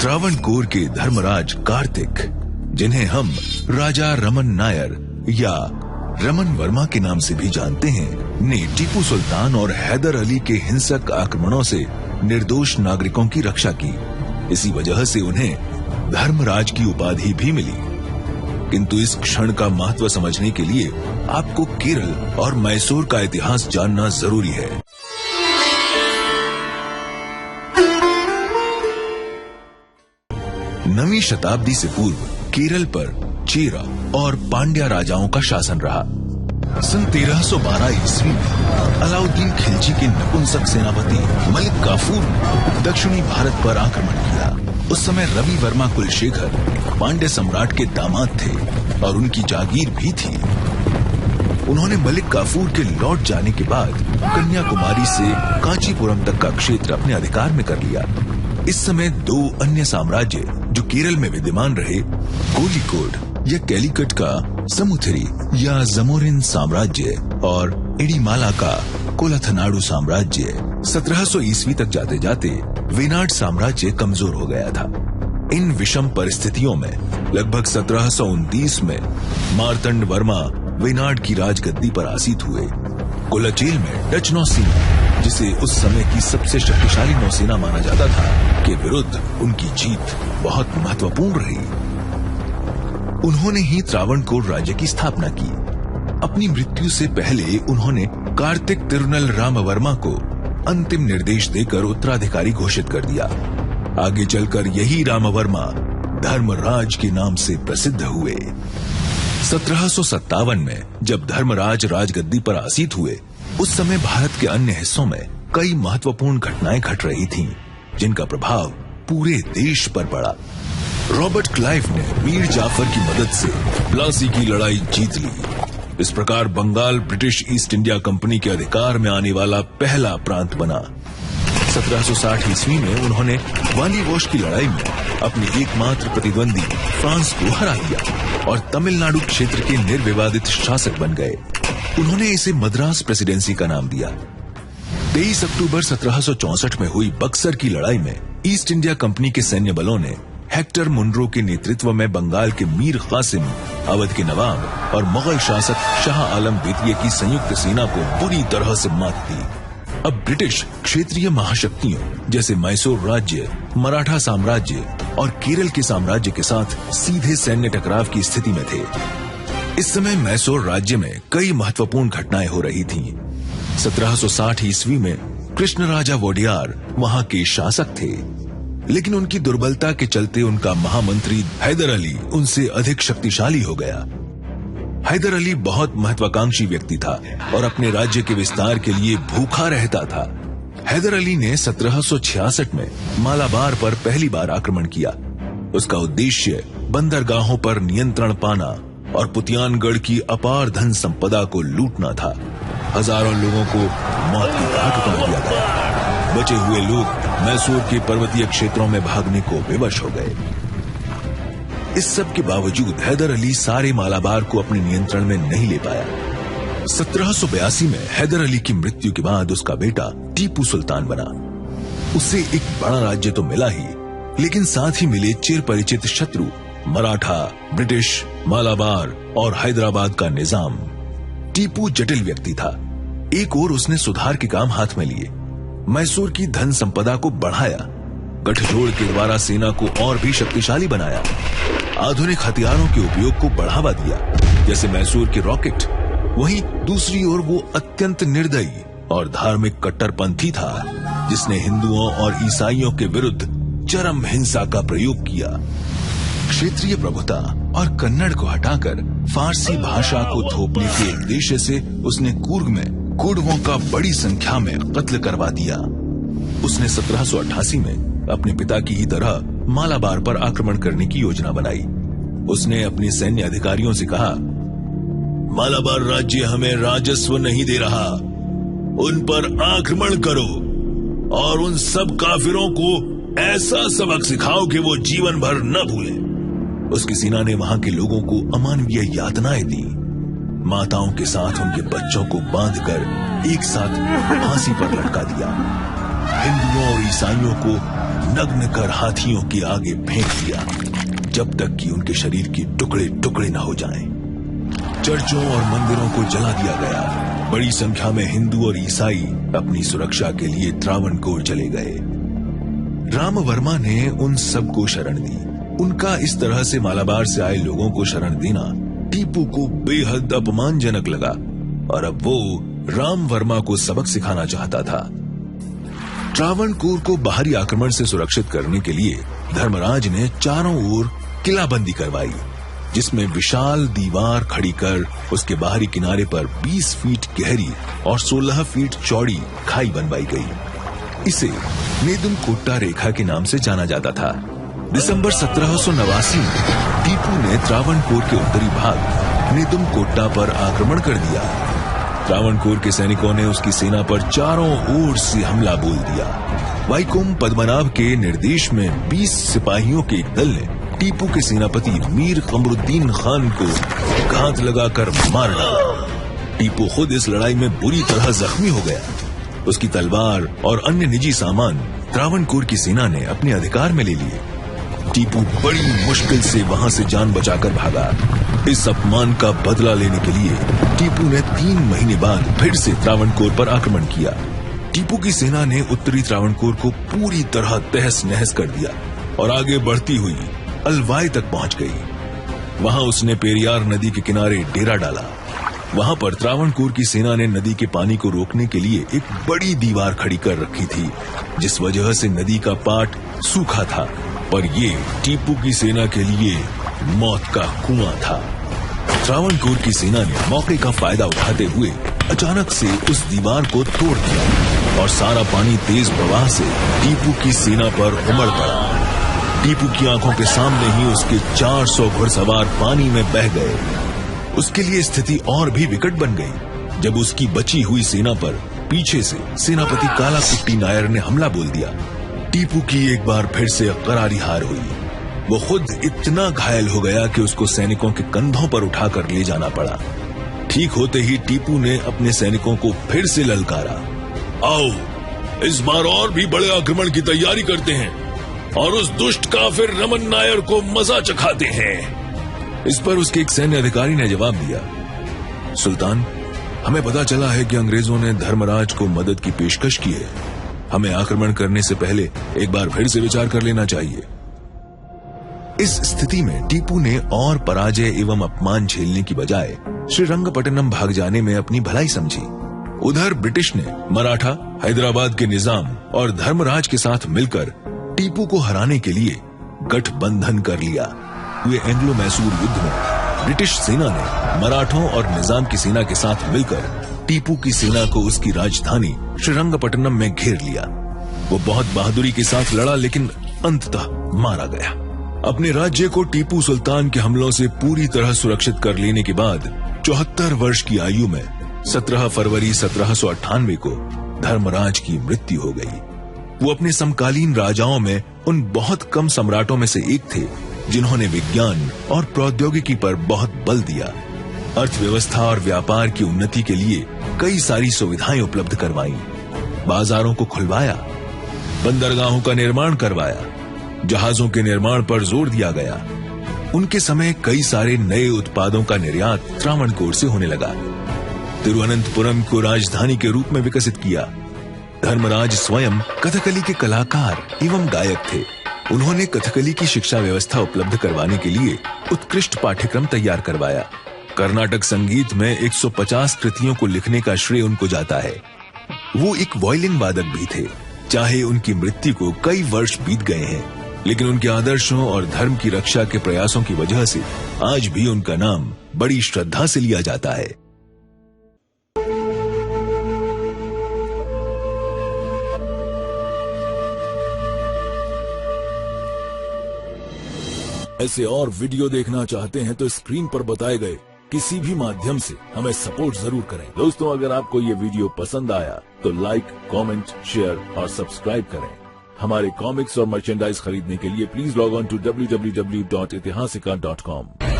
त्रावणकोर के धर्मराज कार्तिक, जिन्हें हम राजा रमन नायर या रमन वर्मा के नाम से भी जानते हैं, ने टीपू सुल्तान और हैदर अली के हिंसक आक्रमणों से निर्दोष नागरिकों की रक्षा की। इसी वजह से उन्हें धर्मराज की उपाधि भी मिली। किंतु इस क्षण का महत्व समझने के लिए आपको केरल और मैसूर का इतिहास जानना जरूरी है। नवीं शताब्दी से पूर्व केरल पर चेरा और पांड्या राजाओं का शासन रहा। सन 1312 ईस्वी में अलाउद्दीन खिलजी के नपुंसक सेनापति मलिक काफूर ने दक्षिणी भारत पर आक्रमण किया। उस समय रवि वर्मा कुलशेखर पांड्य सम्राट के दामाद थे और उनकी जागीर भी थी। उन्होंने मलिक काफूर के लौट जाने के बाद कन्याकुमारी से कांचीपुरम तक का क्षेत्र अपने अधिकार में कर लिया। इस समय दो अन्य साम्राज्य जो केरल में विद्यमान रहे, कोलिकोड या कैलिकट का समुथरी या जमोरिन साम्राज्य और इडीमाला का कोलाथनाडु साम्राज्य, 1700 ईस्वी तक जाते जाते वेनाड साम्राज्य कमजोर हो गया था। इन विषम परिस्थितियों में लगभग 1729 में मार्तंड वर्मा वेनाड की राजगद्दी पर आसीन हुए। कोलाचेल में डच नौसेना, जिसे उस समय की सबसे शक्तिशाली नौसेना माना जाता था, के विरुद्ध उनकी जीत बहुत महत्वपूर्ण रही। उन्होंने ही त्रावणकोर राज्य की स्थापना की। अपनी मृत्यु से पहले उन्होंने कार्तिक तिरुनल रामवर्मा को अंतिम निर्देश देकर उत्तराधिकारी घोषित कर दिया। आगे चलकर यही रामवर्मा धर्मराज के नाम से प्रसिद्ध हुए। 1757 में जब धर्मराज राजगद्दी पर आसीन हुए, उस समय भारत के अन्य हिस्सों में कई महत्वपूर्ण घटनाएं घट रही थीं, जिनका प्रभाव पूरे देश पर पड़ा। रॉबर्ट क्लाइव ने मीर जाफर की मदद से प्लासी की लड़ाई जीत ली। इस प्रकार Bengal British East India Company के अधिकार में आने वाला पहला प्रांत बना। 1760 ईस्वी में उन्होंने वालीवोश की लड़ाई में अपने एकमात्र प्रतिद्वंदी फ्रांस को हरा दिया और तमिलनाडु क्षेत्र के निर्विवादित शासक बन गए। उन्होंने इसे मद्रास प्रेसिडेंसी का नाम दिया। 23 अक्टूबर 1764 में हुई बक्सर की लड़ाई में ईस्ट इंडिया कंपनी के सैन्य बलों ने हेक्टर मुनरो के नेतृत्व में बंगाल के मीर कासिम, अवध के नवाब और मुगल शासक शाह आलम द्वितीय की संयुक्त सेना को बुरी तरह से मात दी। अब ब्रिटिश क्षेत्रीय महाशक्तियों जैसे मैसूर राज्य, मराठा साम्राज्य और केरल के साम्राज्य के साथ सीधे सैन्य टकराव की स्थिति में थे। इस समय मैसूर राज्य में कई महत्वपूर्ण घटनाएं हो रही थीं। 1760 ईस्वी में कृष्णराजा वोडियार वहां के शासक थे, लेकिन उनकी दुर्बलता के चलते उनका महामंत्री हैदर अली उनसे अधिक शक्तिशाली हो गया। हैदर अली बहुत महत्वाकांक्षी व्यक्ति था और अपने राज्य के विस्तार के लिए भूखा रहता था। हैदर अली ने 1766 में मालाबार पर पहली बार आक्रमण किया। उसका उद्देश्य बंदरगाहों पर नियंत्रण पाना और पुतियानगढ़ की अपार धन संपदा को लूटना था। हजारों लोगों को मौत की घाट उतार दिया गया। बचे हुए लोग मैसूर के पर्वतीय क्षेत्रों में भागने को विवश हो गए। इस सब के बावजूद हैदर अली सारे मालाबार को अपने नियंत्रण में नहीं ले पाया। 1782 में हैदर अली की मृत्यु के बाद उसका बेटा टीपू सुल्तान बना। उसे एक बड़ा राज्य तो मिला ही, लेकिन साथ ही मिले चिर परिचित शत्रु मराठा, ब्रिटिश, मालाबार और हैदराबाद का निजाम। टीपू जटिल व्यक्ति था। एक ओर उसने सुधार के काम हाथ में लिए, मैसूर की धन संपदा को बढ़ाया, गठजोड़ के द्वारा सेना को और भी शक्तिशाली बनाया, आधुनिक हथियारों के उपयोग को बढ़ावा दिया, जैसे मैसूर के रॉकेट। वहीं दूसरी ओर वो अत्यंत निर्दयी और धार्मिक कट्टरपंथी था, जिसने हिंदुओं और ईसाइयों के विरुद्ध चरम हिंसा का प्रयोग किया। क्षेत्रीय प्रभुता और कन्नड़ को हटाकर फारसी भाषा को थोपने के उद्देश्य से उसने कूर्ग में कुड़वों का बड़ी संख्या में कत्ल करवा दिया। उसने 1788 में अपने पिता की ही तरह मालाबार पर आक्रमण करने की योजना बनाई। उसने अपने सैन्य अधिकारियों से कहा, मालाबार राज्य हमें राजस्व नहीं दे रहा, उन पर आक्रमण करो और उन सब काफिरों को ऐसा सबक सिखाओ कि वो जीवन भर न भूलें। उसकी सेना ने वहां के लोगों को अमानवीय यातनाएं दी। माताओं के साथ उनके बच्चों को बांधकर एक साथ फांसी पर लटका दिया। हिंदुओं और ईसाइयों को नग्न कर हाथियों के आगे फेंक दिया, जब तक कि उनके शरीर के टुकड़े टुकड़े न हो जाएं। चर्चों और मंदिरों को जला दिया गया। बड़ी संख्या में हिंदू और ईसाई अपनी सुरक्षा के लिए त्रावणकोर चले गए। राम वर्मा ने उन सबको शरण दी। उनका इस तरह से मालाबार से आए लोगों को शरण देना टीपू को बेहद अपमानजनक लगा और अब वो राम वर्मा को सबक सिखाना चाहता था। त्रावणकोर को बाहरी आक्रमण से सुरक्षित करने के लिए धर्मराज ने चारों ओर किलाबंदी करवाई, जिसमें विशाल दीवार खड़ी कर उसके बाहरी किनारे पर 20 फीट गहरी और 16 फीट चौड़ी खाई बनवाई गई। इसे नेदुमकोट्टा रेखा के नाम से जाना जाता था। दिसंबर 1789 में टीपू ने त्रावणकोर के उत्तरी भाग नेदुमकोट्टा पर आक्रमण कर दिया। त्रावणकोर के सैनिकों ने उसकी सेना पर चारों ओर से हमला बोल दिया। वाइकोम पद्मनाभ के निर्देश में 20 सिपाहियों के एक दल ने टीपू के सेनापति मीर कमरुद्दीन खान को घात लगाकर मार डाला। टीपू खुद इस लड़ाई में बुरी तरह जख्मी हो गया। उसकी तलवार और अन्य निजी सामान त्रावणकोर की सेना ने अपने अधिकार में ले लिए। टीपू बड़ी मुश्किल से वहां से जान बचाकर भागा। इस अपमान का बदला लेने के लिए टीपू ने 3 महीने बाद फिर से त्रावणकोर पर आक्रमण किया। टीपू की सेना ने उत्तरी त्रावणकोर को पूरी तरह तहस नहस कर दिया और आगे बढ़ती हुई अलवाई तक पहुंच गई। वहां उसने पेरियार नदी के किनारे डेरा डाला। वहां पर त्रावणकोर की सेना ने नदी के पानी को रोकने के लिए एक बड़ी दीवार खड़ी कर रखी थी, जिस वजह से नदी का पाट सूखा था, पर ये टीपू की सेना के लिए मौत का कुआं था। त्रावणकोर की सेना ने मौके का फायदा उठाते हुए अचानक से उस दीवार को तोड़ दिया और सारा पानी तेज प्रवाह से टीपू की सेना पर उमड़ पड़ा। टीपू की आंखों के सामने ही उसके 400 घुड़सवार पानी में बह गए। उसके लिए स्थिति और भी विकट बन गई जब उसकी बची हुई सेना पर पीछे से सेनापति काला कुट्टी नायर ने हमला बोल दिया। टीपू की एक बार फिर से करारी हार हुई। वो खुद इतना घायल हो गया कि उसको सैनिकों के कंधों पर उठाकर ले जाना पड़ा। ठीक होते ही टीपू ने अपने सैनिकों को फिर से ललकारा, आओ इस बार और भी बड़े आक्रमण की तैयारी करते हैं और उस दुष्ट काफिर रमन नायर को मजा चखाते हैं। इस पर उसके एक सैन्य अधिकारी ने जवाब दिया, सुल्तान, हमें पता चला है कि अंग्रेजों ने धर्मराज को मदद की पेशकश की है। हमें आक्रमण करने से पहले एक बार फिर से विचार कर लेना चाहिए। इस स्थिति में टीपू ने और पराजय एवं अपमान झेलने की बजाय श्रीरंगपट्टनम भाग जाने में अपनी भलाई समझी। उधर ब्रिटिश ने मराठा, हैदराबाद के निजाम और धर्मराज के साथ मिलकर टीपू को हराने के लिए गठबंधन कर लिया। हुए एंग्लो मैसूर युद्ध में ब्रिटिश सेना ने मराठों और निजाम की सेना के साथ मिलकर टीपू की सेना को उसकी राजधानी श्रीरंगपट्टनम में घेर लिया। वो बहुत बहादुरी के साथ लड़ा, लेकिन अंततः मारा गया। अपने राज्य को टीपू सुल्तान के हमलों से पूरी तरह सुरक्षित कर लेने के बाद 74 वर्ष की आयु में 17 फरवरी 1798 को धर्मराज की मृत्यु हो गई। वो अपने समकालीन राजाओं में उन बहुत कम सम्राटों में से एक थे जिन्होंने विज्ञान और प्रौद्योगिकी पर बहुत बल दिया। अर्थव्यवस्था और व्यापार की उन्नति के लिए कई सारी सुविधाएं उपलब्ध करवाई, बाजारों को खुलवाया, बंदरगाहों का निर्माण करवाया, जहाजों के निर्माण पर जोर दिया गया। उनके समय कई सारे नए उत्पादों का निर्यात त्रावणकोर से होने लगा। तिरुवनंतपुरम को राजधानी के रूप में विकसित किया। धर्मराज स्वयं कथकली के कलाकार एवं गायक थे। उन्होंने कथकली की शिक्षा व्यवस्था उपलब्ध करवाने के लिए उत्कृष्ट पाठ्यक्रम तैयार करवाया। कर्नाटक संगीत में 150 कृतियों को लिखने का श्रेय उनको जाता है। वो एक वायलिन वादक भी थे। चाहे उनकी मृत्यु को कई वर्ष बीत गए हैं, लेकिन उनके आदर्शों और धर्म की रक्षा के प्रयासों की वजह से आज भी उनका नाम बड़ी श्रद्धा से लिया जाता है। ऐसे और वीडियो देखना चाहते हैं तो स्क्रीन पर बताए गए किसी भी माध्यम से हमें सपोर्ट जरूर करें। दोस्तों, अगर आपको ये वीडियो पसंद आया तो लाइक, कमेंट, शेयर और सब्सक्राइब करें। हमारे कॉमिक्स और मर्चेंडाइज खरीदने के लिए please log on to www.itihasika.com।